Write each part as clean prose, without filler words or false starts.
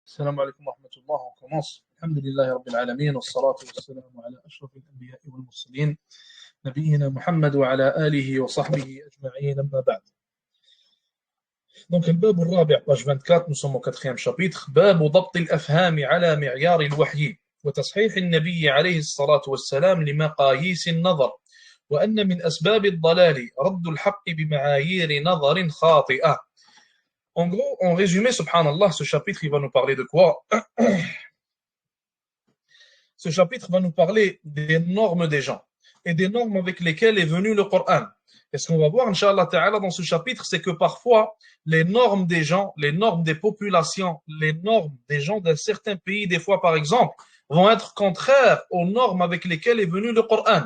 السلام عليكم ورحمة الله. On commence. الحمد لله رب العالمين والصلاة والسلام على أشرف الأنبياء والمرسلين نبينا محمد وعلى آله وصحبه أجمعين أما بعد. Donc الباب الرابع page 24 nous sommes au quatrième chapitre باب ضبط الأفهام على معيار الوحي وتصحيح النبي عليه الصلاة والسلام لمقاييس النظر وأن من أسباب الضلال رد الحق بمعايير نظر خاطئة. En gros, en résumé, subhanallah, ce chapitre, il va nous parler de quoi? Ce chapitre va nous parler des normes des gens et des normes avec lesquelles est venu le Coran. Et ce qu'on va voir, Inch'Allah Ta'ala, dans ce chapitre, c'est que parfois, les normes des gens, les normes des populations, les normes des gens d'un certain pays, des fois par exemple, vont être contraires aux normes avec lesquelles est venu le Coran.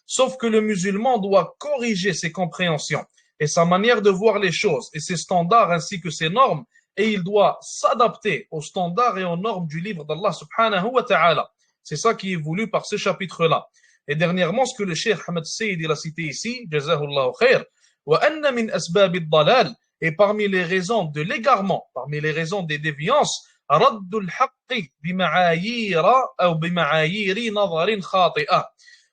Sauf que le musulman doit corriger ses compréhensions et sa manière de voir les choses et ses standards ainsi que ses normes, et il doit s'adapter aux standards et aux normes du livre d'Allah subhanahu wa ta'ala. C'est ça qui est voulu par ce chapitre-là. Et dernièrement, ce que le cheikh Ahmed Saïd il a cité ici, jazahullahu khair, wa anna min asbab ad-dalal, et parmi les raisons de l'égarement, parmi les raisons des déviances, raddul haqqi bima'ayira ou bima'ayiri nadarin khati'a.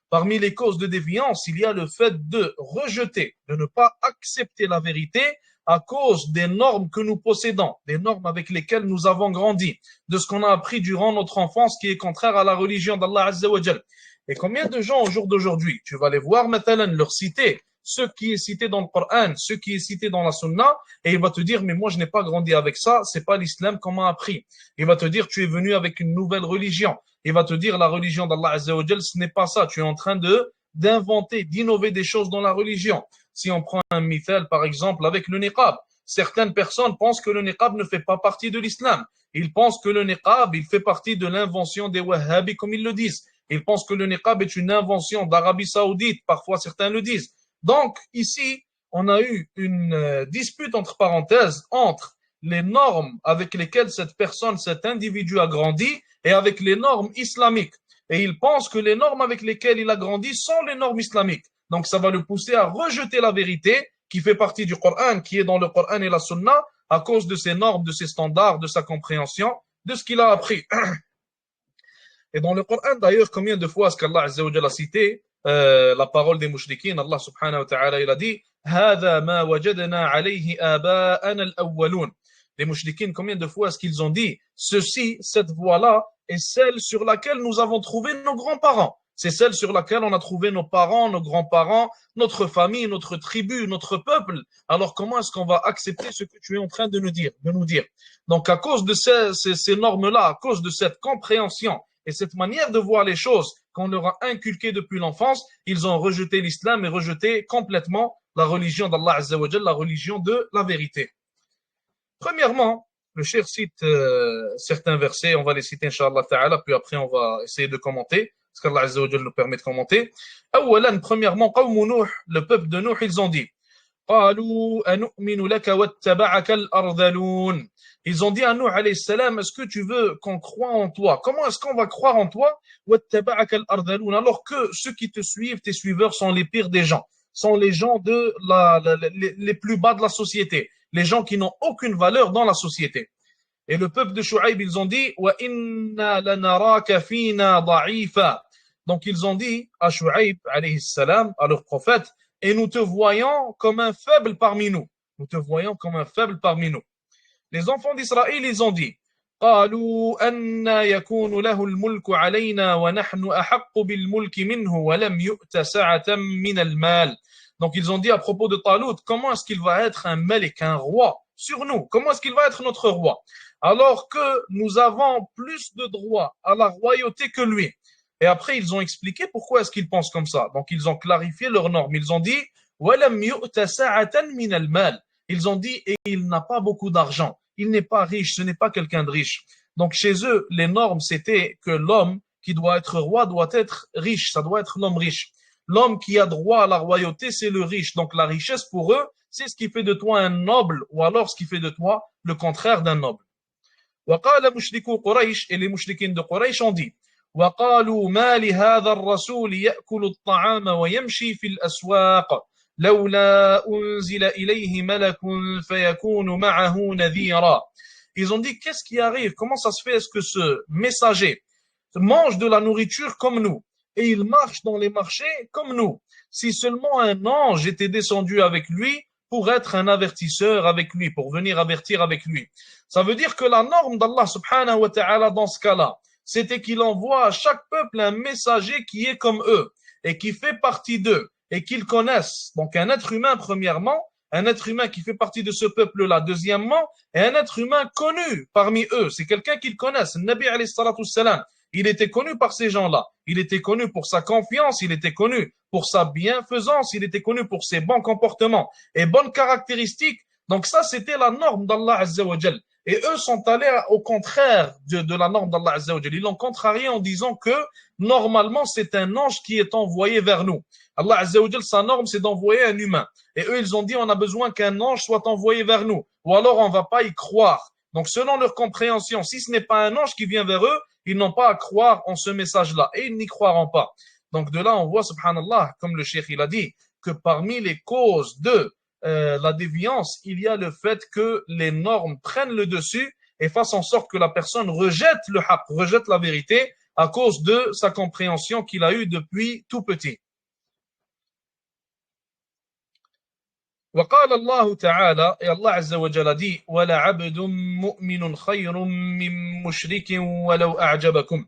Parmi les causes de déviance, il y a le fait de rejeter, de ne pas accepter la vérité à cause des normes que nous possédons, des normes avec lesquelles nous avons grandi, de ce qu'on a appris durant notre enfance qui est contraire à la religion d'Allah Azza wa Jal. Et combien de gens au jour d'aujourd'hui, tu vas les voir maintenant leur citer ce qui est cité dans le Coran, ce qui est cité dans la Sunna, et il va te dire, mais moi je n'ai pas grandi avec ça, c'est pas l'islam qu'on m'a appris. Il va te dire, tu es venu avec une nouvelle religion. Il va te dire, la religion d'Allah Azza wa Jal, ce n'est pas ça. Tu es en train d'inventer, d'innover des choses dans la religion. Si on prend un mithal, par exemple, avec le niqab, certaines personnes pensent que le niqab ne fait pas partie de l'islam. Ils pensent que le niqab, il fait partie de l'invention des wahhabis, comme ils le disent. Ils pensent que le niqab est une invention d'Arabie Saoudite. Parfois, certains le disent. Donc, ici, on a eu une dispute, entre parenthèses, entre les normes avec lesquelles cette personne, cet individu a grandi et avec les normes islamiques. Et il pense que les normes avec lesquelles il a grandi sont les normes islamiques. Donc, ça va le pousser à rejeter la vérité qui fait partie du Coran, qui est dans le Coran et la Sunna, à cause de ses normes, de ses standards, de sa compréhension, de ce qu'il a appris. Et dans le Coran, d'ailleurs, combien de fois est-ce qu'Allah Azza wa Jalla a cité la parole des mouchriquins? Allah subhanahu wa ta'ala, il a dit هَذَا مَا وَجَدْنَا عَلَيْهِ آبَاءَنَا الْأَوَّلُونَ. Les mouchriquins, combien de fois est-ce qu'ils ont dit ceci, cette voie-là est celle sur laquelle nous avons trouvé nos grands-parents. C'est celle sur laquelle on a trouvé nos parents, nos grands-parents, notre famille, notre tribu, notre peuple. Alors comment est-ce qu'on va accepter ce que tu es en train de nous dire? Donc à cause de ces normes-là, à cause de cette compréhension et cette manière de voir les choses qu'on leur a inculqué depuis l'enfance, ils ont rejeté l'islam et rejeté complètement la religion d'Allah Azza wa Jalla, la religion de la vérité. Premièrement, le cheikh cite certains versets, on va les citer Inch'Allah Ta'ala, puis après on va essayer de commenter, parce qu'Allah Azza wa Jalla nous permet de commenter. Awalan, premièrement, qawm Nuh, le peuple de Nuh, ils ont dit قالوا أنؤمن لك واتبعك الأرذلون. Ils ont dit à Nuh alayhi salam, est-ce que tu veux qu'on croie en toi? Comment est-ce qu'on va croire en toi? واتبعك الأرذلون, alors que ceux qui te suivent, tes suiveurs, sont les pires des gens, sont les gens les plus bas de la société, les gens qui n'ont aucune valeur dans la société. Et le peuple de Shu'aib, ils ont dit وَإِنَّا لَنَرَاكَ فِينَا ضَعِيفًا. Donc ils ont dit à Shu'aib alayhi salam, à leur prophète, et nous te voyons comme un faible parmi nous. Nous te voyons comme un faible parmi nous. Les enfants d'Israël, ils ont dit قالوا أن يكون له الملك علينا ونحن أحق بالملك منه ولم يؤت سعة من المال. Donc ils ont dit à propos de Talut, comment est-ce qu'il va être un malik, un roi sur nous? Comment est-ce qu'il va être notre roi? Alors que nous avons plus de droit à la royauté que lui. Et après, ils ont expliqué pourquoi est-ce qu'ils pensent comme ça. Donc, ils ont clarifié leurs normes. Ils ont dit وَلَمْ يُؤْتَ سَعَةً مِنَ الْمَالِ. Ils ont dit, et il n'a pas beaucoup d'argent. Il n'est pas riche, ce n'est pas quelqu'un de riche. Donc, chez eux, les normes, c'était que l'homme qui doit être roi doit être riche. Ça doit être l'homme riche. L'homme qui a droit à la royauté, c'est le riche. Donc, la richesse, pour eux, c'est ce qui fait de toi un noble, ou alors ce qui fait de toi le contraire d'un noble. وَقَالَ مُشْرِكُوا قُرَيْشٍ. Et les mouchriquins de Quraysh ont dit وقالوا ما لهذا الرسول يأكل الطعام ويمشي في الأسواق لولا أنزل إليه ملك فيكون معه نذيرا. Ils ont dit, qu'est-ce qui arrive? Comment ça se fait? Est-ce que ce messager mange de la nourriture comme nous et il marche dans les marchés comme nous? Si seulement un ange était descendu avec lui pour être un avertisseur avec lui, pour venir avertir avec lui. Ça veut dire que la norme d'Allah subhanahu wa ta'ala dans ce cas-là, c'était qu'il envoie à chaque peuple un messager qui est comme eux et qui fait partie d'eux et qu'ils connaissent. Donc un être humain premièrement, un être humain qui fait partie de ce peuple-là deuxièmement, et un être humain connu parmi eux. C'est quelqu'un qu'ils connaissent. Le Nabi alayhi salatu salam, il était connu par ces gens-là. Il était connu pour sa confiance, il était connu pour sa bienfaisance, il était connu pour ses bons comportements et bonnes caractéristiques. Donc ça, c'était la norme d'Allah Azza wa Jal. Et eux sont allés au contraire de la norme d'Allah Azza wa Jal. Ils l'ont contrarié en disant que normalement, c'est un ange qui est envoyé vers nous. Allah Azza wa Jal, sa norme, c'est d'envoyer un humain. Et eux, ils ont dit, on a besoin qu'un ange soit envoyé vers nous. Ou alors, on va pas y croire. Donc, selon leur compréhension, si ce n'est pas un ange qui vient vers eux, ils n'ont pas à croire en ce message-là. Et ils n'y croiront pas. Donc, de là, on voit, subhanallah, comme le cheikh il a dit, que parmi les causes de la déviance, il y a le fait que les normes prennent le dessus et fassent en sorte que la personne rejette le haqq, rejette la vérité à cause de sa compréhension qu'il a eue depuis tout petit. وقال الله تعالى et Allah Azza wa Jalla dit وَلَعَبْدٌ مُؤْمِنٌ خَيْرٌ مِّن مُشْرِكٍ وَلَوْ أَعْجَبَكُمْ.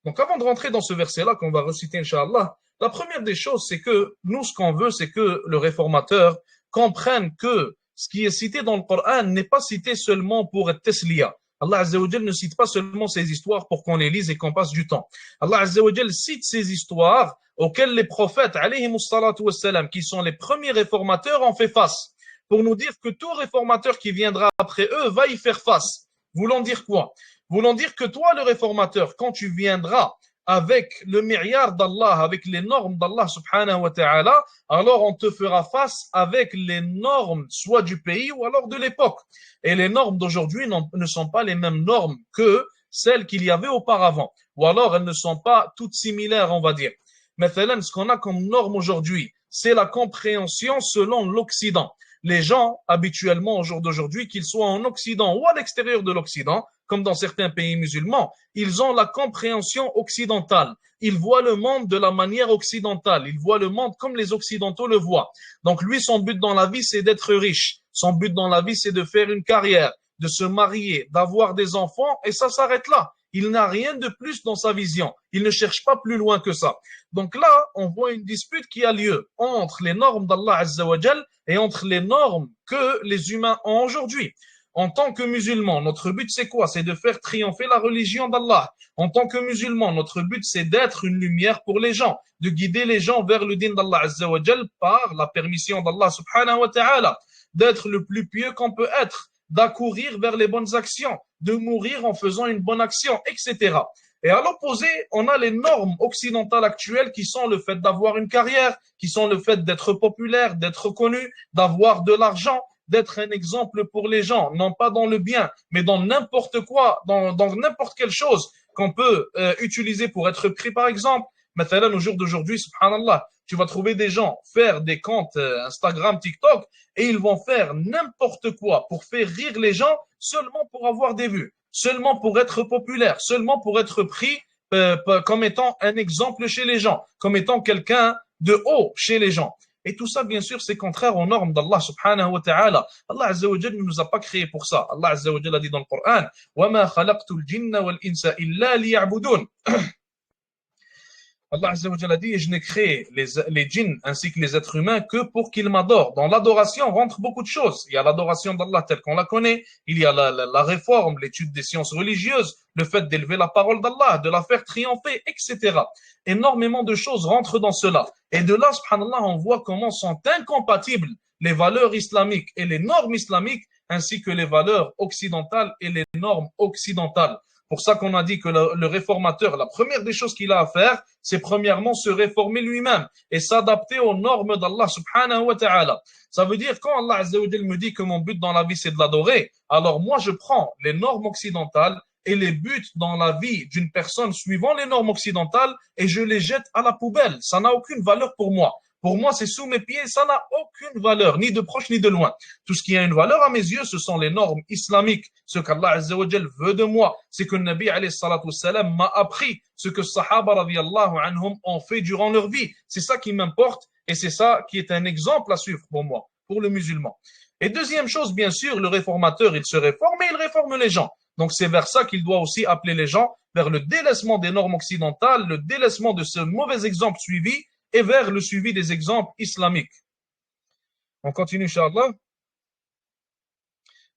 Donc avant de rentrer dans ce verset-là qu'on va reciter Inch'Allah, la première des choses c'est que nous ce qu'on veut c'est que le réformateur comprenne que ce qui est cité dans le Coran n'est pas cité seulement pour être tesliya. Allah Azza wa Jalla ne cite pas seulement ces histoires pour qu'on les lise et qu'on passe du temps. Allah Azza wa Jalla cite ces histoires auxquels les prophètes, alayhimus salatu wassalam, qui sont les premiers réformateurs, ont fait face. Pour nous dire que tout réformateur qui viendra après eux va y faire face. Voulant dire quoi? Voulant dire que toi, le réformateur, quand tu viendras avec le mi'yar d'Allah, avec les normes d'Allah subhanahu wa ta'ala, alors on te fera face avec les normes soit du pays ou alors de l'époque. Et les normes d'aujourd'hui ne sont pas les mêmes normes que celles qu'il y avait auparavant. Ou alors elles ne sont pas toutes similaires, on va dire. Maintenant, ce qu'on a comme norme aujourd'hui, c'est la compréhension selon l'Occident. Les gens, habituellement, au jour d'aujourd'hui, qu'ils soient en Occident ou à l'extérieur de l'Occident, comme dans certains pays musulmans, ils ont la compréhension occidentale. Ils voient le monde de la manière occidentale. Ils voient le monde comme les Occidentaux le voient. Donc lui, son but dans la vie, c'est d'être riche. Son but dans la vie, c'est de faire une carrière, de se marier, d'avoir des enfants, et ça s'arrête là. Il n'a rien de plus dans sa vision. Il ne cherche pas plus loin que ça. Donc là, on voit une dispute qui a lieu entre les normes d'Allah Azza wa Jal et entre les normes que les humains ont aujourd'hui. En tant que musulmans, notre but c'est quoi? C'est de faire triompher la religion d'Allah. En tant que musulmans, notre but c'est d'être une lumière pour les gens, de guider les gens vers le din d'Allah Azza wa Jal par la permission d'Allah subhanahu wa ta'ala, d'être le plus pieux qu'on peut être, d'accourir vers les bonnes actions, de mourir en faisant une bonne action, etc. Et à l'opposé, on a les normes occidentales actuelles qui sont le fait d'avoir une carrière, qui sont le fait d'être populaire, d'être connu, d'avoir de l'argent, d'être un exemple pour les gens, non pas dans le bien, mais dans n'importe quoi, dans n'importe quelle chose qu'on peut utiliser pour être pris, par exemple. Maintenant, au jour d'aujourd'hui, subhanallah, tu vas trouver des gens faire des comptes Instagram, TikTok, et ils vont faire n'importe quoi pour faire rire les gens seulement pour avoir des vues, seulement pour être populaire, seulement pour être pris comme étant un exemple chez les gens, comme étant quelqu'un de haut chez les gens. Et tout ça, bien sûr, c'est contraire aux normes d'Allah subhanahu wa ta'ala. Allah Azza wa Jalla ne nous a pas créés pour ça. Allah Azza wa Jalla dit dans le Coran, وَمَا خَلَقْتُ الْجِنَّ وَالْإِنسَ إِلَّا لِيَعْبُدُونَ. Allah Azza wa Jalla dit, et je n'ai créé les djinns ainsi que les êtres humains que pour qu'ils m'adorent. Dans l'adoration rentre beaucoup de choses. Il y a l'adoration d'Allah telle qu'on la connaît, il y a la réforme, l'étude des sciences religieuses, le fait d'élever la parole d'Allah, de la faire triompher, etc. Énormément de choses rentrent dans cela. Et de là, subhanallah, on voit comment sont incompatibles les valeurs islamiques et les normes islamiques, ainsi que les valeurs occidentales et les normes occidentales. Pour ça qu'on a dit que le réformateur, la première des choses qu'il a à faire, c'est premièrement se réformer lui-même et s'adapter aux normes d'Allah subhanahu wa ta'ala. Ça veut dire quand Allah Azza wa Jalla me dit que mon but dans la vie c'est de l'adorer, alors moi je prends les normes occidentales et les buts dans la vie d'une personne suivant les normes occidentales et je les jette à la poubelle. Ça n'a aucune valeur pour moi. Pour moi, c'est sous mes pieds, ça n'a aucune valeur, ni de proche ni de loin. Tout ce qui a une valeur à mes yeux, ce sont les normes islamiques. Ce qu'Allah Azza wa Jal veut de moi, c'est que le Nabi alayhi salatu wassalam m'a appris ce que Sahaba radiyallahu anhum ont fait durant leur vie. C'est ça qui m'importe et c'est ça qui est un exemple à suivre pour moi, pour le musulman. Et deuxième chose, bien sûr, le réformateur, il se réforme et il réforme les gens. Donc c'est vers ça qu'il doit aussi appeler les gens, vers le délaissement des normes occidentales, le délaissement de ce mauvais exemple suivi et vers le suivi des exemples islamiques. On continue, Inch'Allah.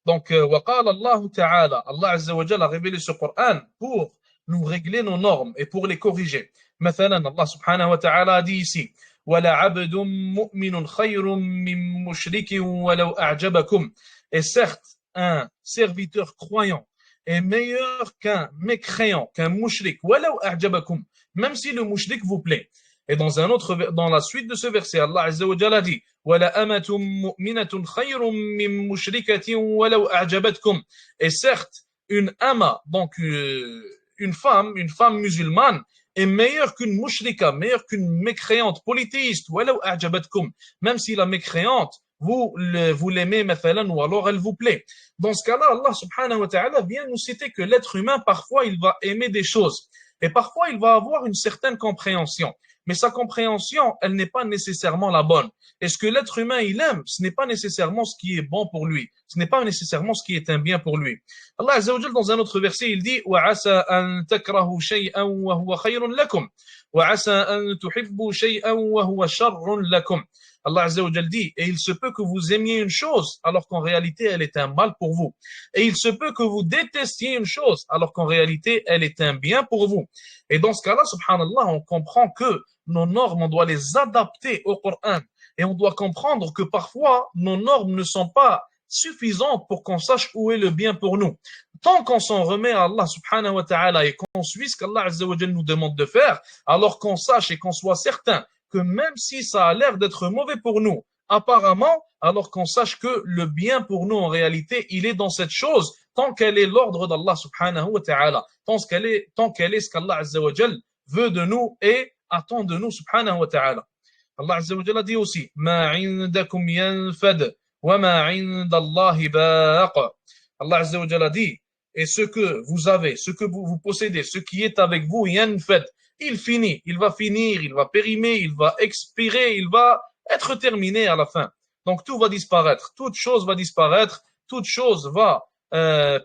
Donc, وقال الله تعالى, Allah Azza wa Jalla a révélé ce Coran pour nous régler nos normes et pour les corriger. مثلا, Allah subhanahu wa ta'ala a dit ici, وَلَعَبْدٌ مُؤْمِنٌ خَيْرٌ مِّن مُشْرِكٍ وَلَوْ أَعْجَبَكُمْ. Et certes, un serviteur croyant est meilleur qu'un mécréant, qu'un mushrik, وَلَوْ أَعْجَبَكُمْ, même si le mushrik vous plaît. Et dans la suite de ce verset, Allah Azza wa Jalla dit وَلَأَمَةٌ مُؤْمِنَةٌ خَيْرٌ مِّن مُشْرِكَةٍ وَلَوْ أَعْجَبَتْكُمْ. Et certes, une ama, donc une femme musulmane, est meilleure qu'une mushrika, meilleure qu'une mécréante polythéiste, وَلَوْ أَعْجَبَتْكُمْ, même si la mécréante, vous l'aimez, مثلا, ou alors elle vous plaît. Dans ce cas-là, Allah subhanahu wa ta'ala vient nous citer que l'être humain, parfois, il va aimer des choses. Et parfois, il va avoir une certaine compréhension. Mais sa compréhension, elle n'est pas nécessairement la bonne. Et ce que l'être humain, il aime, ce n'est pas nécessairement ce qui est bon pour lui. Ce n'est pas nécessairement ce qui est un bien pour lui. Allah Azza wa Jal, dans un autre verset, il dit وَعَسَى أَن تَكْرَهُ شَيْئًا وَهُوَ خَيْرٌ لَكُمْ وَعَسَى أَن تُحِبُّوا شَيْئًا وَهُوَ شَرٌ لَكُمْ. Allah Azza wa Jal dit, et il se peut que vous aimiez une chose alors qu'en réalité elle est un mal pour vous. Et il se peut que vous détestiez une chose alors qu'en réalité elle est un bien pour vous. Et dans ce cas-là, subhanallah, on comprend que nos normes, on doit les adapter au Coran. Et on doit comprendre que parfois, nos normes ne sont pas suffisantes pour qu'on sache où est le bien pour nous. Tant qu'on s'en remet à Allah subhanahu wa ta'ala et qu'on suit ce qu'Allah Azza wa Jal nous demande de faire, alors qu'on sache et qu'on soit certain que même si ça a l'air d'être mauvais pour nous, apparemment, alors qu'on sache que le bien pour nous, en réalité, il est dans cette chose, tant qu'elle est l'ordre d'Allah subhanahu wa ta'ala, tant qu'elle est ce qu'Allah Azza wa Jal veut de nous et attend de nous subhanahu wa ta'ala. Allah Azza wa Jalla dit aussi Ma 'indakum yanfad wa ma 'inda Allahi baq. Allah Azza wa Jalla dit et ce que vous avez, ce que vous possédez, ce qui est avec vous, yanfad, il finit, il va finir, il va périmer, il va expirer, il va être terminé à la fin. Donc tout va disparaître, toute chose va disparaître, toute chose va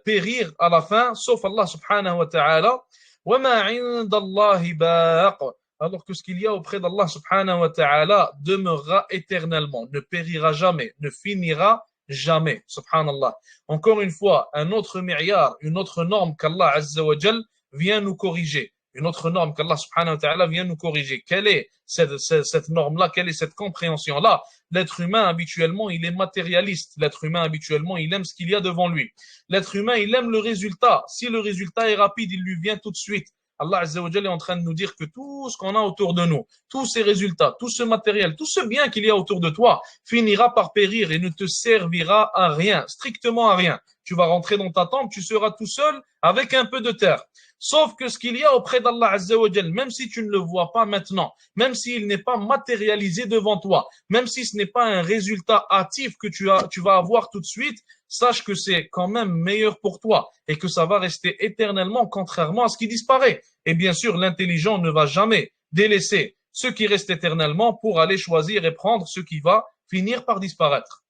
périr à la fin, sauf Allah subhanahu wa ta'ala. Wa ma 'inda Allahi baq. Alors que ce qu'il y a auprès d'Allah subhanahu wa ta'ala demeurera éternellement, ne périra jamais, ne finira jamais, subhanallah. Encore une fois, un autre mi'yar, une autre norme qu'Allah azza wa jal vient nous corriger. Une autre norme qu'Allah subhanahu wa ta'ala vient nous corriger. Quelle est cette norme-là? Quelle est cette compréhension-là? L'être humain, habituellement, il est matérialiste. L'être humain, habituellement, il aime ce qu'il y a devant lui. L'être humain, il aime le résultat. Si le résultat est rapide, il lui vient tout de suite. Allah Azza wa Jalla est en train de nous dire que tout ce qu'on a autour de nous, tous ces résultats, tout ce matériel, tout ce bien qu'il y a autour de toi, finira par périr et ne te servira à rien, strictement à rien. Tu vas rentrer dans ta tente, tu seras tout seul avec un peu de terre. Sauf que ce qu'il y a auprès d'Allah Azza wa Jalla, même si tu ne le vois pas maintenant, même s'il n'est pas matérialisé devant toi, même si ce n'est pas un résultat hâtif que tu vas avoir tout de suite, sache que c'est quand même meilleur pour toi et que ça va rester éternellement contrairement à ce qui disparaît. Et bien sûr, l'intelligent ne va jamais délaisser ce qui reste éternellement pour aller choisir et prendre ce qui va finir par disparaître.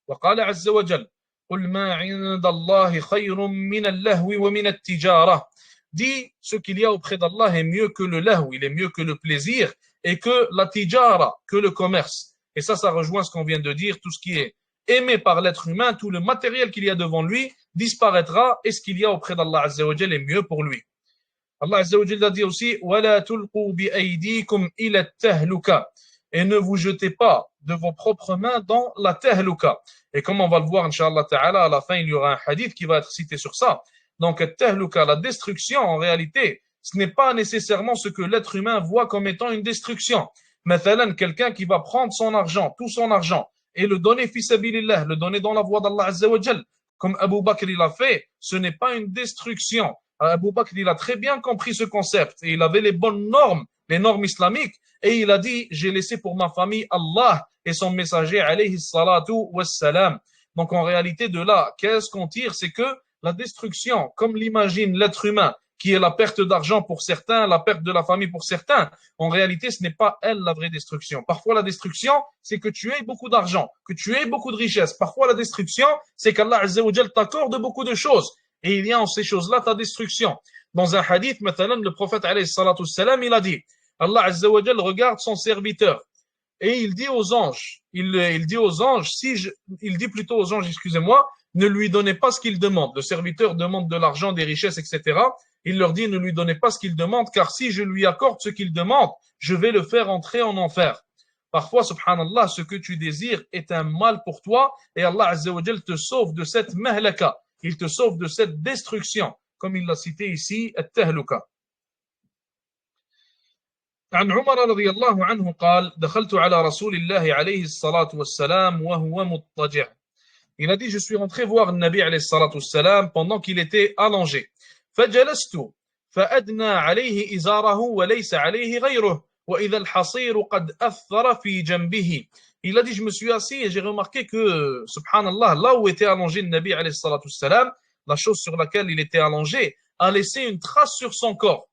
وقال عز وجل قل ما عند الله خير من اللهو ومن التجارة. Dit, ce qu'il y a auprès d'Allah est mieux que le lahu, il est mieux que le plaisir et que la tijara, que le commerce. Et ça rejoint ce qu'on vient de dire, tout ce qui est aimé par l'être humain, tout le matériel qu'il y a devant lui disparaîtra et ce qu'il y a auprès d'Allah Azza wa Jal est mieux pour lui. Allah Azza wa Jal a dit aussi وَلَا تُلْقُوا بِأَيْدِيكُمْ إِلَى التَّهْلُكَةِ. Et ne vous jetez pas de vos propres mains dans la tahluka. Et comme on va le voir, Inch'Allah Ta'ala, à la fin, il y aura un hadith qui va être cité sur ça. Donc, tahluka, la destruction, en réalité, ce n'est pas nécessairement ce que l'être humain voit comme étant une destruction. Mathalan, quelqu'un qui va prendre son argent, tout son argent, et le donner fi sabilillah, le donner dans la voie d'Allah Azza wa Jal, comme Abu Bakr il a fait, ce n'est pas une destruction. Abu Bakr il a très bien compris ce concept et il avait les bonnes normes, les normes islamiques, Et il a dit, j'ai laissé pour ma famille Allah et son messager, alayhi salatu wassalam. Donc en réalité de là, qu'est-ce qu'on tire? C'est que la destruction, comme l'imagine l'être humain, qui est la perte d'argent pour certains, la perte de la famille pour certains, en réalité, ce n'est pas elle la vraie destruction. Parfois, la destruction, c'est que tu aies beaucoup d'argent, que tu aies beaucoup de richesse. Parfois, la destruction, c'est qu'Allah Azza wa Jal t'accorde beaucoup de choses. Et il y a en ces choses-là ta destruction. Dans un hadith, maintenant, le prophète, alayhi salatu wassalam, il a dit, Allah Azza wa Jal regarde son serviteur. Et il dit aux anges, il dit aux anges, il dit plutôt aux anges, excusez-moi, ne lui donnez pas ce qu'il demande. Le serviteur demande de l'argent, des richesses, etc. Il leur dit, ne lui donnez pas ce qu'il demande, car si je lui accorde ce qu'il demande, je vais le faire entrer en enfer. Parfois, subhanallah, ce que tu désires est un mal pour toi, et Allah Azza wa Jal te sauve de cette mahlaka. Il te sauve de cette destruction, comme il l'a cité ici, at-tahluka. عن عمر رضي الله عنه قال دخلت على رسول الله عليه الصلاة والسلام وهو مضطجع. Il a dit, je suis rentré voir le Nabi alayhi salatu wassalam pendant qu'il était allongé. فجلست فأدنى عليه إزاره وليس عليه غيره وإذا الحصير قد أثر في جنبه. Il a dit, je me suis assis et j'ai remarqué que, subhanallah, là où était allongé le Nabi alayhi salatu wassalam, la chose sur laquelle il était allongé, a laissé une trace sur son corps.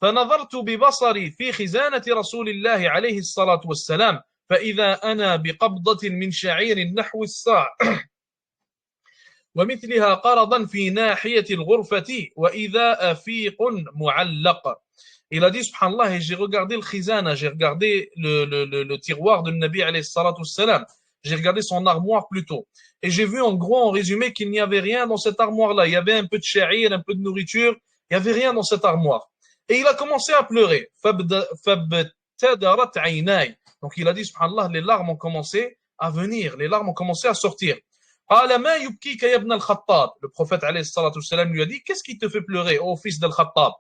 فنظرت ببصري في خزانة رسول الله عليه الصلاة والسلام فإذا أنا بقبضة من شعير نحو الصاع ومثلها قرضا في ناحية الغرفة وإذا أفيق معلق. Il a dit, subhanallah, et j'ai regardé le khizana, j'ai regardé le tiroir de Nabi alayhi salatu wassalam, j'ai regardé son armoire plutôt, et j'ai vu en gros, en résumé, qu'il n'y avait rien dans cette armoire-là. Il y avait un peu de sha'ir, un peu de nourriture, il n'y avait rien dans cette armoire. Et il a commencé à pleurer. Donc il a dit, subhanallah, les larmes ont commencé à venir, les larmes ont commencé à sortir. Le prophète alayhi salatu wassalam lui a dit, qu'est-ce qui te fait pleurer, ô fils d'Al-Khattab?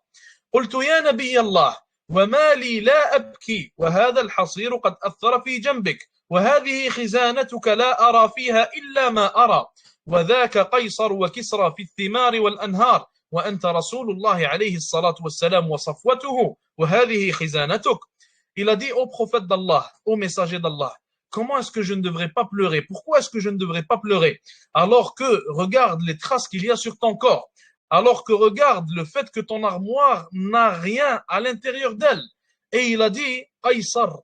قلت يا نبي الله وما لي لا أبكي وهذا الحصير قد أثر في جنبك وهذه خزانتك لا أرى فيها إلا ما أرى وذاك قيصر وكسرى في الثمار والأنهار وأنت رسول الله عليه الصلاة والسلام وصفوته وهذه خزانتك. Il a dit au prophète d'Allah, au messager d'Allah, comment est-ce que je ne devrais pas pleurer? Pourquoi est-ce que je ne devrais pas pleurer? Alors que regarde les traces qu'il y a sur ton corps. Alors que regarde le fait que ton armoire n'a rien à l'intérieur d'elle. Et il a dit, Qaysar.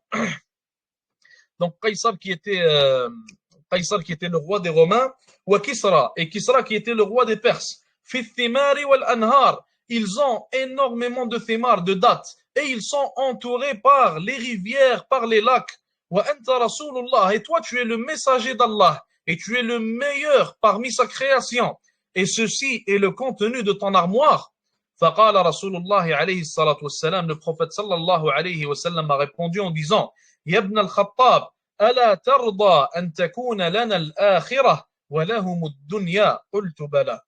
Donc Qaysar qui était le roi des Romains, ou Kisra, et Kisra qui était le roi des Perses. Fi thimari wal anhar. Ils ont énormément de thimar, de dattes, et ils sont entourés par les rivières, par les lacs. Wa anta rasulullah. Et toi tu es le messager d'Allah, et tu es le meilleur parmi sa création. Et ceci est le contenu de ton armoire. فقال رسول الله عليه الصلاة والسلام, le prophète sallallahu alayhi wa sallam a répondu en disant, يا ابن الخطاب ألا ترضى أن تكون لنا الآخرة ولهم الدنيا قلت بلى.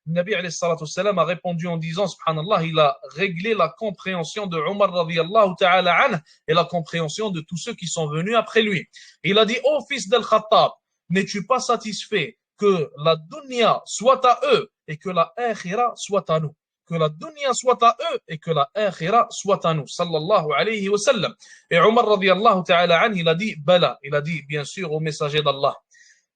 Le Nabi alayhi salatu wassalam a répondu en disant, subhanallah, il a réglé la compréhension de Omar radiyallahu ta'ala anhu et la compréhension de tous ceux qui sont venus après lui. Il a dit, ô fils d'Al-Khattab, n'es-tu pas satisfait que la dunya soit à eux et que la akhira soit à nous? Que la dunya soit à eux et que la akhira soit à nous. Sallallahu alayhi wa sallam. Et Omar radiyallahu ta'ala anhu, il a dit, bala, il a dit bien sûr au messager d'Allah.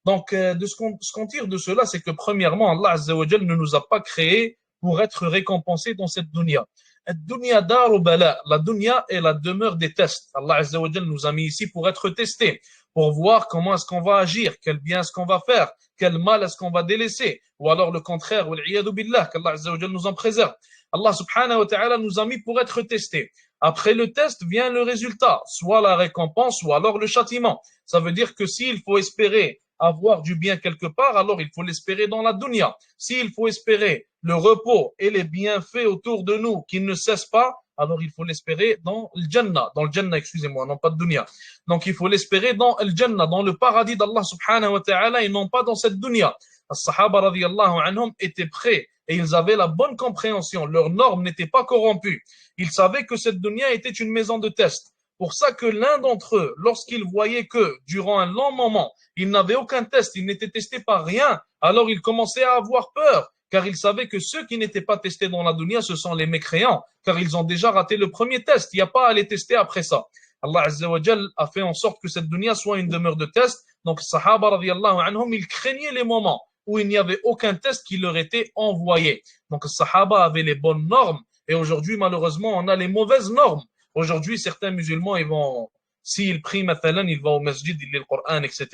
Donc, ce qu'on tire de cela, c'est que premièrement, Allah Azza wa Jal ne nous a pas créés pour être récompensés dans cette dunya. Dunya daru bala. La dunya est la demeure des tests. Allah Azza wa Jal nous a mis ici pour être testés, pour voir comment est-ce qu'on va agir, quel bien est-ce qu'on va faire, quel mal est-ce qu'on va délaisser, ou alors le contraire, wal-iyadu billah, qu'Allah Azza wa Jal nous en préserve. Allah subhanahu wa ta'ala nous a mis pour être testés. Après le test vient le résultat, soit la récompense, ou alors le châtiment. Ça veut dire que s'il faut espérer avoir du bien quelque part, alors il faut l'espérer dans la dunya. S'il faut espérer le repos et les bienfaits autour de nous qui ne cessent pas, alors il faut l'espérer dans le Jannah, excusez-moi, non pas de dunya. Donc il faut l'espérer dans le Jannah, dans le paradis d'Allah subhanahu wa ta'ala et non pas dans cette dunya. Les Sahaba radiyallahu anhum étaient prêts et ils avaient la bonne compréhension. Leurs normes n'étaient pas corrompues. Ils savaient que cette dunya était une maison de test. Pour ça que l'un d'entre eux, lorsqu'il voyait que durant un long moment, il n'avait aucun test, il n'était testé par rien, alors il commençait à avoir peur, car il savait que ceux qui n'étaient pas testés dans la dunya, ce sont les mécréants, car ils ont déjà raté le premier test, il n'y a pas à les tester après ça. Allah Azza wa Jal a fait en sorte que cette dunya soit une demeure de test. Donc, Sahaba radiallahu anhum, ils craignaient les moments où il n'y avait aucun test qui leur était envoyé. Donc, Sahaba avaient les bonnes normes et aujourd'hui, malheureusement, on a les mauvaises normes. Aujourd'hui, certains musulmans, ils vont, s'ils prient, mathalan, ils vont au masjid, ils lisent le Coran, etc.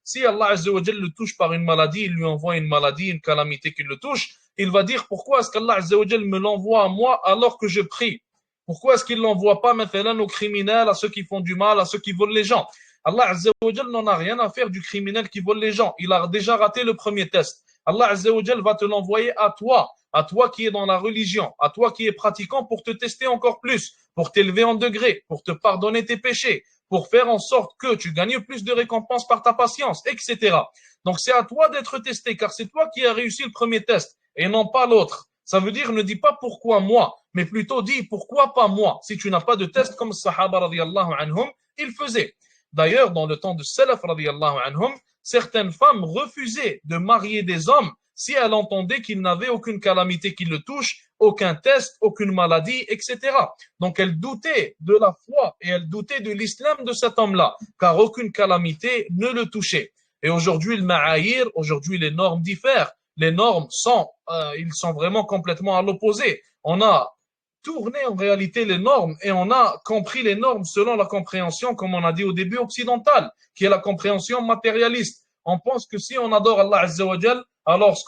Si Allah Azza wa Jal le touche par une maladie, il lui envoie une maladie, une calamité qui le touche, il va dire pourquoi est-ce qu'Allah Azza wa Jal me l'envoie à moi alors que je prie? Pourquoi est-ce qu'il ne l'envoie pas maintenant aux criminels, à ceux qui font du mal, à ceux qui volent les gens? Allah Azza wa Jal n'en a rien à faire du criminel qui vole les gens. Il a déjà raté le premier test. Allah Azza wa Jal va te l'envoyer à toi qui es dans la religion, à toi qui es pratiquant pour te tester encore plus, pour t'élever en degré, pour te pardonner tes péchés, pour faire en sorte que tu gagnes plus de récompenses par ta patience, etc. Donc c'est à toi d'être testé, car c'est toi qui as réussi le premier test et non pas l'autre. Ça veut dire, ne dis pas pourquoi moi, mais plutôt dis pourquoi pas moi, si tu n'as pas de test comme Sahaba radiallahu anhum, ils faisaient. D'ailleurs, dans le temps de Salaf radiallahu anhum, certaines femmes refusaient de marier des hommes si elles entendaient qu'ils n'avaient aucune calamité qui le touche, aucun test, aucune maladie, etc. Donc elles doutaient de la foi et elles doutaient de l'islam de cet homme-là, car aucune calamité ne le touchait. Et aujourd'hui, le ma'ayir, aujourd'hui les normes diffèrent. Les normes ils sont vraiment complètement à l'opposé. On a tourné en réalité les normes et on a compris les normes selon la compréhension, comme on a dit au début, occidentale, qui est la compréhension matérialiste. On pense que si on adore Allah Azza wa Jal, alors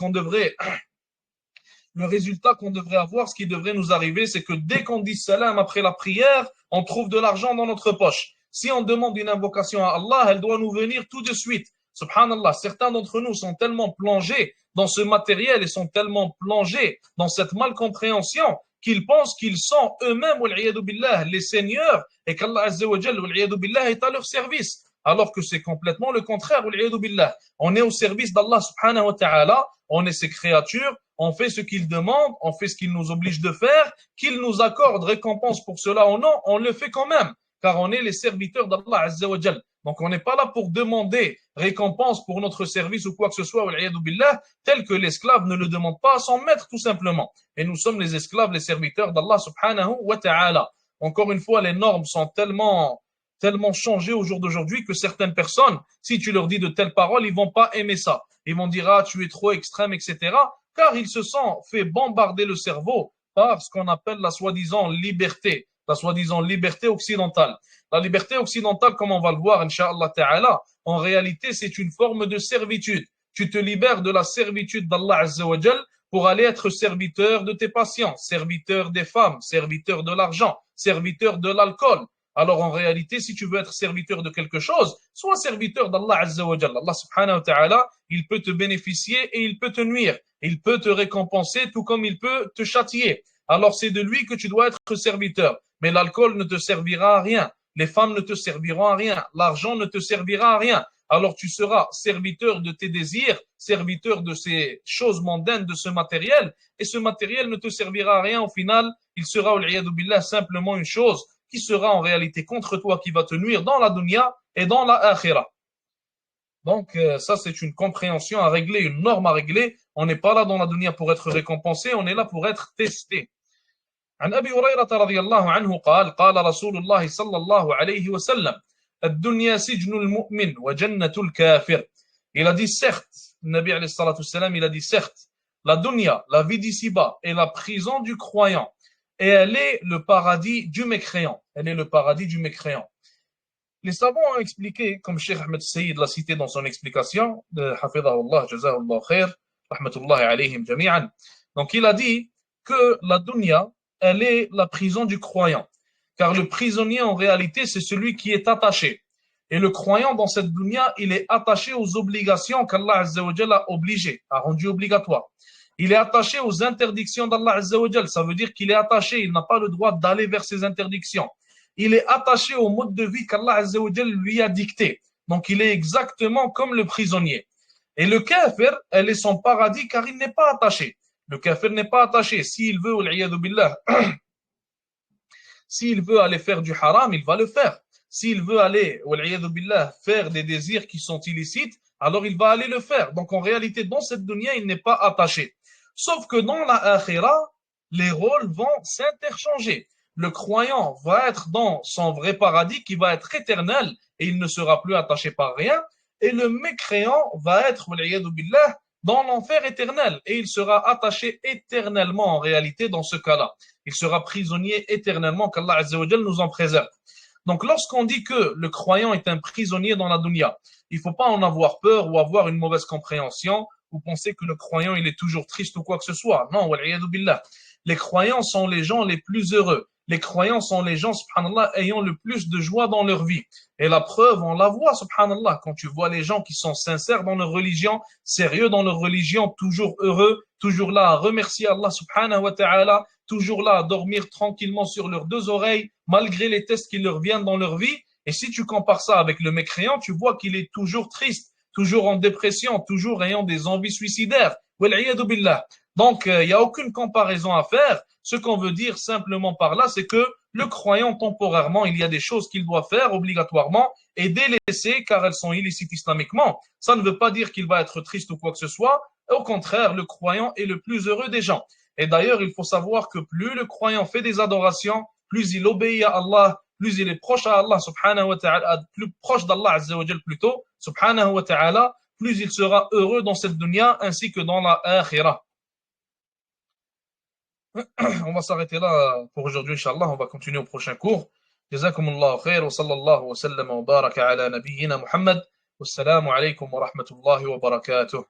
le résultat qu'on devrait avoir, ce qui devrait nous arriver, c'est que dès qu'on dit salam après la prière, on trouve de l'argent dans notre poche. Si on demande une invocation à Allah, elle doit nous venir tout de suite. Subhanallah, certains d'entre nous sont tellement plongés dans ce matériel et sont tellement plongés dans cette malcompréhension qu'ils pensent qu'ils sont eux-mêmes, billah, les seigneurs et qu'Allah Azza wa Jal, billah, est à leur service. Alors que c'est complètement le contraire, billah. On est au service d'Allah subhanahu wa ta'ala, on est ses créatures, on fait ce qu'il demande, on fait ce qu'il nous oblige de faire, qu'il nous accorde récompense pour cela ou non, on le fait quand même, car on est les serviteurs d'Allah Azza wa Jal. Donc on n'est pas là pour demander récompense pour notre service ou quoi que ce soit, billah, tel que l'esclave ne le demande pas à son maître tout simplement. Et nous sommes les esclaves, les serviteurs d'Allah subhanahu wa ta'ala. Encore une fois, les normes sont tellement changées au jour d'aujourd'hui que certaines personnes, si tu leur dis de telles paroles, ils vont pas aimer ça. Ils vont dire, ah, tu es trop extrême, etc. Car ils se sont fait bombarder le cerveau par ce qu'on appelle la soi-disant liberté occidentale. La liberté occidentale, comme on va le voir, Inch'Allah Ta'ala, en réalité, c'est une forme de servitude. Tu te libères de la servitude d'Allah Azza wa Jal pour aller être serviteur de tes patients, serviteur des femmes, serviteur de l'argent, serviteur de l'alcool. Alors en réalité, si tu veux être serviteur de quelque chose, sois serviteur d'Allah Azza wa Jal. Allah subhanahu wa ta'ala, il peut te bénéficier et il peut te nuire. Il peut te récompenser tout comme il peut te châtier. Alors c'est de lui que tu dois être serviteur. Mais l'alcool ne te servira à rien. Les femmes ne te serviront à rien. L'argent ne te servira à rien. Alors tu seras serviteur de tes désirs, serviteur de ces choses mondaines, de ce matériel. Et ce matériel ne te servira à rien. Au final, il sera, billah, simplement une chose qui sera en réalité contre toi, qui va te nuire dans la dunya et dans la akhira. Donc ça, c'est une compréhension à régler, une norme à régler. On n'est pas là dans la dunya pour être récompensé, on est là pour être testé. عن أبي هريرة رضي الله عنه قال رسول الله صلى الله عليه وسلم الدنيا سجن المؤمن وجنة الكافر. Il a dit certes, le Nabi alayhi salatu wassalam, il a dit certes, la dunya, la vie d'ici-bas, est la prison du croyant et elle est le paradis du mécréant. Elle est le paradis du mécréant. Les savants ont expliqué, comme Cheikh Ahmed Sayyid l'a cité dans son explication, de Hafidahullah, Jazahullah khair, rahmatullahi alayhim jami'an. Donc il a dit que la dunya, elle est la prison du croyant. Car le prisonnier, en réalité, c'est celui qui est attaché. Et le croyant, dans cette dunya, il est attaché aux obligations qu'Allah Azza wa Jalla a obligées, a rendues obligatoires. Il est attaché aux interdictions d'Allah Azza wa Jalla. Ça veut dire qu'il est attaché, il n'a pas le droit d'aller vers ces interdictions. Il est attaché au mode de vie qu'Allah Azza wa Jalla lui a dicté. Donc il est exactement comme le prisonnier. Et le kafir, elle est son paradis car il n'est pas attaché. Le kafir n'est pas attaché. S'il veut, billah, s'il veut aller faire du haram, il va le faire. S'il veut aller, billah, faire des désirs qui sont illicites, alors il va aller le faire. Donc en réalité, dans cette dunya, il n'est pas attaché. Sauf que dans la akhira, les rôles vont s'interchanger. le croyant va être dans son vrai paradis qui va être éternel et il ne sera plus attaché par rien. Et le mécréant va être, billah, dans l'enfer éternel et il sera attaché éternellement en réalité dans ce cas-là. Il sera prisonnier éternellement, qu'Allah Azza wa Jal nous en préserve. Donc lorsqu'on dit que le croyant est un prisonnier dans la dunya, il ne faut pas en avoir peur ou avoir une mauvaise compréhension ou penser que le croyant il est toujours triste ou quoi que ce soit. Non, wal'iyadu billah. Les croyants sont les gens les plus heureux. Les croyants sont les gens, subhanallah, ayant le plus de joie dans leur vie. Et la preuve, on la voit, subhanallah, quand tu vois les gens qui sont sincères dans leur religion, sérieux dans leur religion, toujours heureux, toujours là à remercier Allah subhanahu wa ta'ala, toujours là à dormir tranquillement sur leurs deux oreilles, malgré les tests qui leur viennent dans leur vie. Et si tu compares ça avec le mécréant, tu vois qu'il est toujours triste, toujours en dépression, toujours ayant des envies suicidaires. Donc, il n'y a aucune comparaison à faire. Ce qu'on veut dire simplement par là, c'est que le croyant temporairement, il y a des choses qu'il doit faire obligatoirement et délaisser car elles sont illicites islamiquement. Ça ne veut pas dire qu'il va être triste ou quoi que ce soit. Au contraire, le croyant est le plus heureux des gens. Et d'ailleurs, il faut savoir que plus le croyant fait des adorations, plus il obéit à Allah, plus il est proche à Allah subhanahu wa ta'ala, plus proche d'Allah azza wa jal plutôt, subhanahu wa ta'ala, plus il sera heureux dans cette dunya ainsi que dans la akhirah. On va s'arrêter là pour aujourd'hui, Inch'Allah. On va continuer au prochain cours. Jazakumullahu khair wa sallallahu wa sallam wa baraka ala nabiyyina Muhammad. Wassalamu alaikum wa rahmatullahi wa barakatuh.